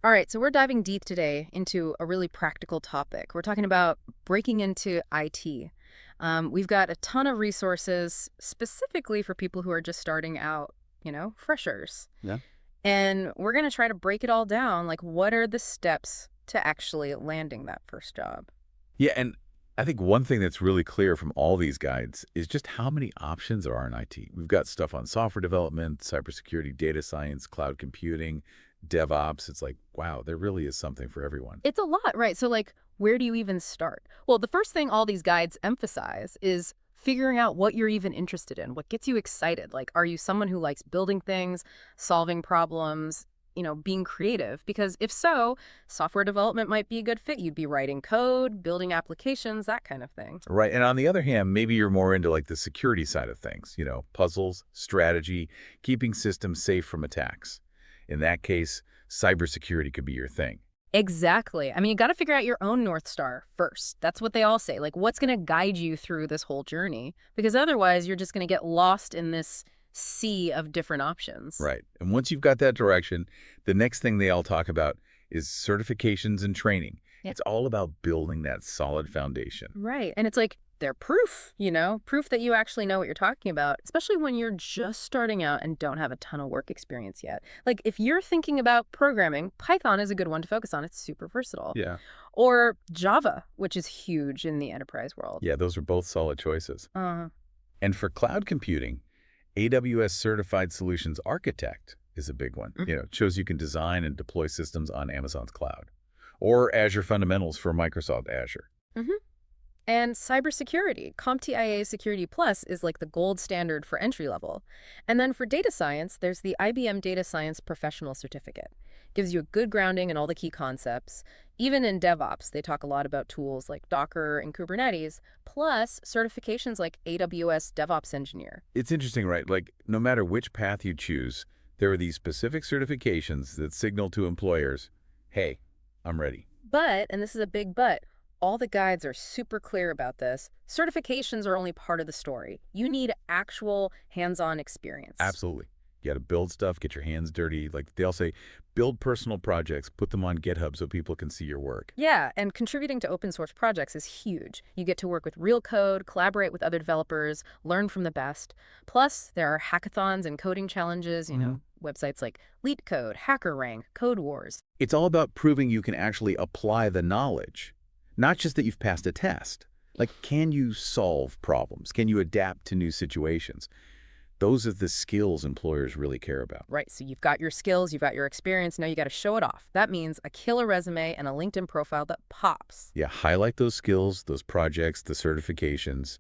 All right, so we're diving deep today into a really practical topic. We're talking about breaking into IT. We've got a ton of resources specifically for people who are just starting out, freshers. Yeah. And we're going to try to break it all down. Like, what are the steps to actually landing that first job? Yeah, and I think one thing that's really clear from all these guides is just how many options there are in IT. We've got stuff on software development, cybersecurity, data science, cloud computing, DevOps. It's like, wow, there really is something for everyone. It's a lot, right? So, like, where do you even start? Well, the first thing all these guides emphasize is figuring out what you're even interested in, what gets you excited. Like, are you someone who likes building things, solving problems, being creative? Because if so, software development might be a good fit. You'd be writing code, building applications, that kind of thing. Right. And on the other hand, maybe you're more into like the security side of things, puzzles, strategy, keeping systems safe from attacks. In that case, cybersecurity could be your thing. Exactly. I mean, you got to figure out your own North Star first. That's what they all say. Like, what's going to guide you through this whole journey? Because otherwise, you're just going to get lost in this sea of different options. Right. And once you've got that direction, the next thing they all talk about is certifications and training. Yeah. It's all about building that solid foundation. Right. And it's like they're proof, proof that you actually know what you're talking about, especially when you're just starting out and don't have a ton of work experience yet. Like, if you're thinking about programming, Python is a good one to focus on. It's super versatile. Yeah. Or Java, which is huge in the enterprise world. Yeah, those are both solid choices. Uh, And for cloud computing, AWS Certified Solutions Architect is a big one. It shows you can design and deploy systems on Amazon's cloud. Or Azure Fundamentals for Microsoft Azure. mm-hmm. And cybersecurity, CompTIA Security Plus is like the gold standard for entry level. And then for data science, there's the IBM Data Science Professional Certificate. Gives you a good grounding in all the key concepts. Even in DevOps, they talk a lot about tools like Docker and Kubernetes, plus certifications like AWS DevOps Engineer. It's interesting, right? Like, no matter which path you choose, there are these specific certifications that signal to employers, hey, I'm ready. But, and this is a big but, all the guides are super clear about this. Certifications are only part of the story. You need actual hands-on experience. Absolutely. You got to build stuff, get your hands dirty. Like they all say, build personal projects, put them on GitHub so people can see your work. Yeah, and contributing to open source projects is huge. You get to work with real code, collaborate with other developers, learn from the best. Plus, there are hackathons and coding challenges, websites like LeetCode, HackerRank, Code Wars. It's all about proving you can actually apply the knowledge, not just that you've passed a test. Like, can you solve problems? Can you adapt to new situations? Those are the skills employers really care about. Right, so you've got your skills, you've got your experience, now you got to show it off. That means a killer resume and a LinkedIn profile that pops. Yeah, highlight those skills, those projects, the certifications,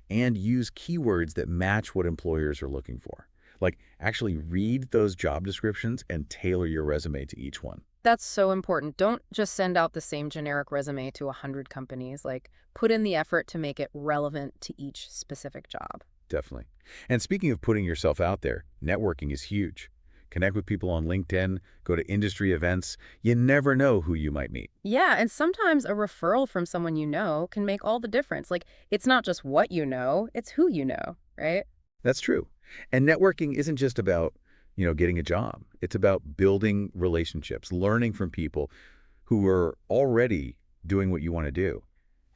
and use keywords that match what employers are looking for. Like, actually read those job descriptions and tailor your resume to each one. That's so important. Don't just send out the same generic resume to 100 companies. Like, put in the effort to make it relevant to each specific job. Definitely. And speaking of putting yourself out there, networking is huge. Connect with people on LinkedIn, go to industry events. You never know who you might meet. Yeah, and sometimes a referral from someone you know can make all the difference. Like, it's not just what you know, it's who you know, right? That's true. And networking isn't just about, getting a job. It's about building relationships, learning from people who are already doing what you want to do.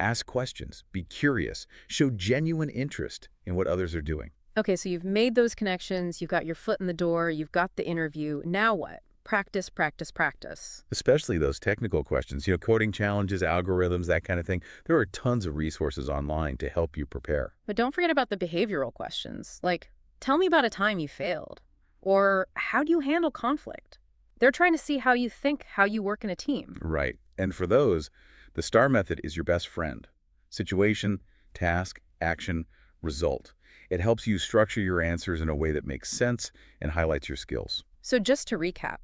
Ask questions, be curious, show genuine interest in what others are doing. Okay, so you've made those connections, you've got your foot in the door, you've got the interview. Now what? Practice, practice, practice. Especially those technical questions, coding challenges, algorithms, that kind of thing. There are tons of resources online to help you prepare. But don't forget about the behavioral questions. Like, tell me about a time you failed. Or how do you handle conflict? They're trying to see how you think, how you work in a team. Right. And for those, the STAR method is your best friend. Situation, task, action, result. It helps you structure your answers in a way that makes sense and highlights your skills. So just to recap,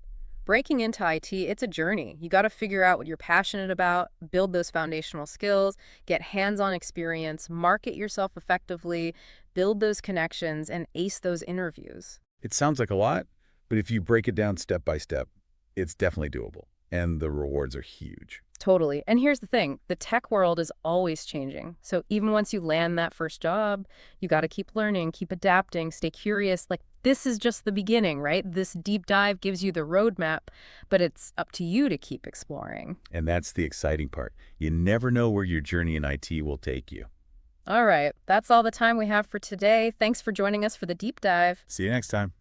breaking into IT, it's a journey. You got to figure out what you're passionate about, build those foundational skills, get hands-on experience, market yourself effectively, build those connections, and ace those interviews. It sounds like a lot, but if you break it down step by step, it's definitely doable. and the rewards are huge. Totally. And here's the thing, the tech world is always changing. So even once you land that first job, you got to keep learning, keep adapting, stay curious. Like this is just the beginning, right? This deep dive gives you the roadmap, but it's up to you to keep exploring. And that's the exciting part. You never know where your journey in IT will take you. All right, that's all the time we have for today. Thanks for joining us for the deep dive. See you next time.